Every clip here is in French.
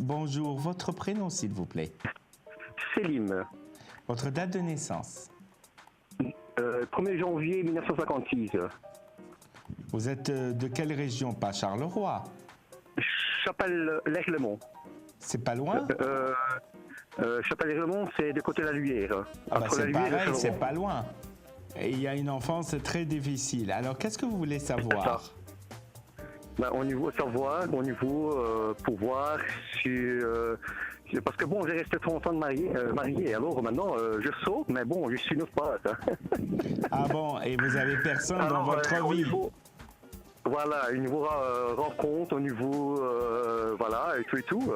bonjour. Votre prénom, s'il vous plaît? Selim. Votre date de naissance? 1er janvier 1956. Vous êtes de quelle région? Pas Charleroi? Chapelle-l'Erlemont. C'est pas loin? Chapelle-l'Erlemont, c'est de côté de la Lumière. Ah bah c'est la Lumière et pareil, Charleroi. c'est pas loin. Et il y a une enfance très difficile. Alors, qu'est-ce que vous voulez savoir? Au niveau savoir, au niveau pouvoir, parce que bon, j'ai resté 30 ans marié, alors maintenant je saute, mais bon, je suis une autre part. Ah bon, et vous avez personne dans votre vie? Voilà, au niveau rencontre, au niveau, voilà, et tout,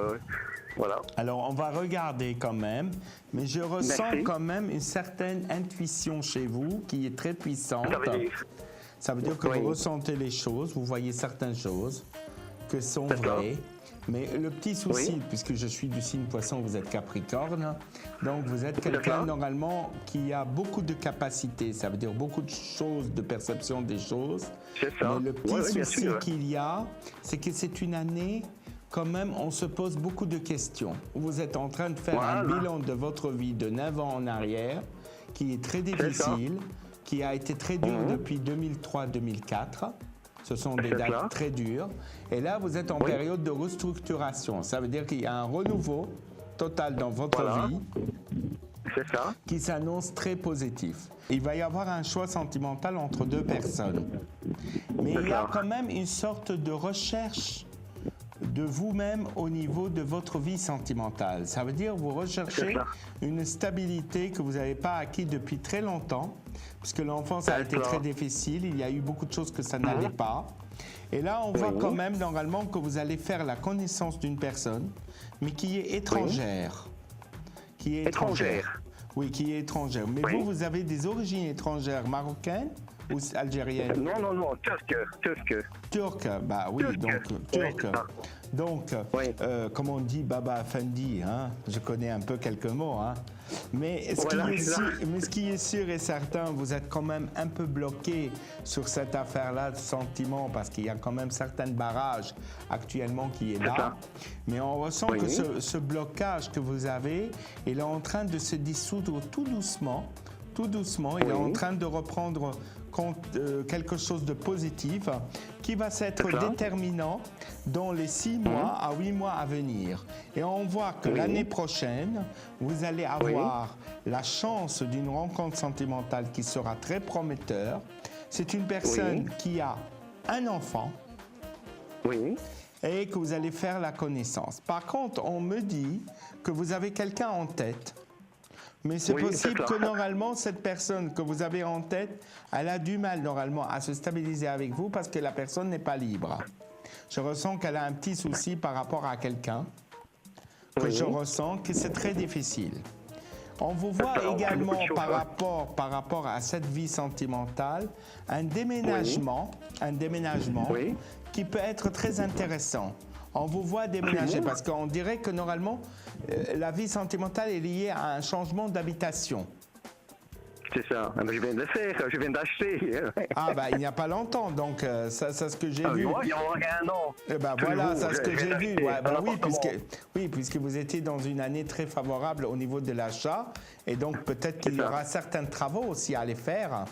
voilà. Alors, on va regarder quand même, mais je ressens Merci. quand même une certaine intuition chez vous qui est très puissante. Ça veut dire que Oui. vous ressentez les choses, vous voyez certaines choses que sont D'accord. vraies. Mais le petit souci, Oui. puisque je suis du signe poisson, vous êtes Capricorne, donc vous êtes quelqu'un D'accord. normalement qui a beaucoup de capacités, ça veut dire beaucoup de choses, de perception des choses. C'est ça. Mais le petit Ouais, bien souci sûr. qu'il y a, c'est que c'est une année, quand même, on se pose beaucoup de questions. Vous êtes en train de faire un Voilà. bilan de votre vie de 9 ans en arrière, qui est très ça. difficile, qui a été très dur depuis 2003-2004. Ce sont des C'est dates ça. très dures. Et là, vous êtes en Oui. période de restructuration. Ça veut dire qu'il y a un renouveau total dans votre Voilà. vie C'est ça. qui s'annonce très positif. Il va y avoir un choix sentimental entre deux personnes. Mais il y a D'accord. quand même une sorte de recherche de vous-même au niveau de votre vie sentimentale. Ça veut dire que vous recherchez C'est ça. une stabilité que vous n'avez pas acquis depuis très longtemps, puisque l'enfance a été D'accord. très difficile, il y a eu beaucoup de choses que ça n'allait pas. Et là, on voit Oui. quand même normalement que vous allez faire la connaissance d'une personne, mais qui est étrangère. Qui est Étrangère. Oui, qui est étrangère. Mais Oui. vous avez des origines étrangères marocaines ou algériennes? Non, turc. Turc, bah oui, Turc. donc Oui, turc. c'est ça. Donc, Oui. comme on dit Baba Effendi, hein, je connais un peu quelques mots, hein. Mais Voilà, c'est ça. ce qui est sûr et certain, vous êtes quand même un peu bloqué sur cette affaire-là de sentiment parce qu'il y a quand même certains barrages actuellement qui est C'est là. ça. Mais on ressent Oui. que ce blocage que vous avez, il est en train de se dissoudre tout doucement. Tout doucement, il est Oui. en train de reprendre quelque chose de positif qui va s'être C'est ça. déterminant dans les 6 mois à 8 mois à venir. Et on voit que Oui. l'année prochaine, vous allez avoir la chance d'une rencontre sentimentale qui sera très prometteur. C'est une personne qui a un enfant Oui. et que vous allez faire la connaissance. Par contre, on me dit que vous avez quelqu'un en tête. Mais c'est Oui, possible c'est ça. que normalement, cette personne que vous avez en tête, elle a du mal normalement à se stabiliser avec vous parce que la personne n'est pas libre. Je ressens qu'elle a un petit souci par rapport à quelqu'un que Oui. je ressens que c'est très difficile. On vous voit D'accord, également beaucoup de choses, par rapport à cette vie sentimentale, un déménagement Oui. qui peut être très intéressant. On vous voit déménager parce qu'on dirait que normalement, la vie sentimentale est liée à un changement d'habitation. C'est ça. Ah, ben, je viens de le faire, je viens d'acheter. Ah bah il n'y a pas longtemps, donc ça c'est ce que j'ai vu. Il y a un an. Eh ben Tout voilà, nouveau, c'est ce que je j'ai viens vu. d'acheter Ouais, un bah appartement. puisque vous étiez dans une année très favorable au niveau de l'achat, et donc peut-être qu'il y ça. aura certains travaux aussi à aller faire.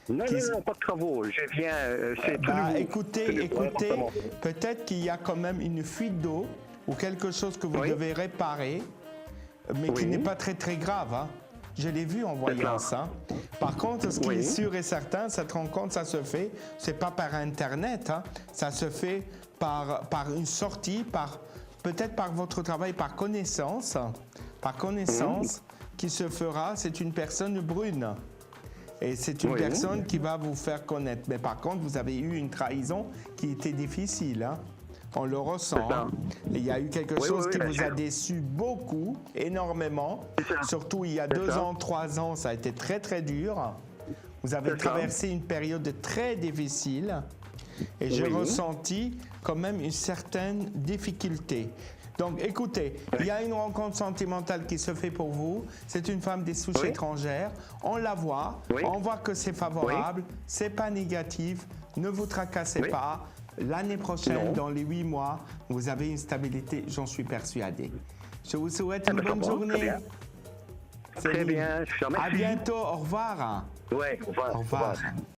Non, pas de travaux. Je viens, c'est tout Bah, nouveau. écoutez, C'est le premier appartement. peut-être qu'il y a quand même une fuite d'eau ou quelque chose que vous Oui. devez réparer, mais qui Oui. n'est pas très très grave. Hein. Je l'ai vu en voyant ça. Par contre, ce qui Oui. est sûr et certain, cette rencontre, ça se fait, c'est pas par Internet, hein, ça se fait par une sortie, peut-être par votre travail, par connaissance qui se fera. C'est une personne brune. Et c'est une Oui. personne qui va vous faire connaître. Mais par contre, vous avez eu une trahison qui était difficile. Hein. On le ressent. C'est ça. Hein. Il y a eu quelque Oui, chose oui, qui bien vous a sûr. déçu beaucoup, énormément. C'est ça. Surtout il y a C'est 2 ça. ans, 3 ans, ça a été très très dur. Vous avez C'est ça. traversé une période très difficile. Et j'ai Oui. ressenti quand même une certaine difficulté. Donc écoutez, il y a une rencontre sentimentale qui se fait pour vous. C'est une femme des souches Oui. étrangères. On la voit, Oui. on voit que c'est favorable, c'est pas négatif. Ne vous tracassez Oui. pas. L'année prochaine, Non. dans les 8 mois, vous avez une stabilité, j'en suis persuadé. Je vous souhaite une ben, ça bonne va, journée. très bien. Très Céline. bien, je te remercie. À bientôt, au revoir. Ouais, au revoir. Au revoir.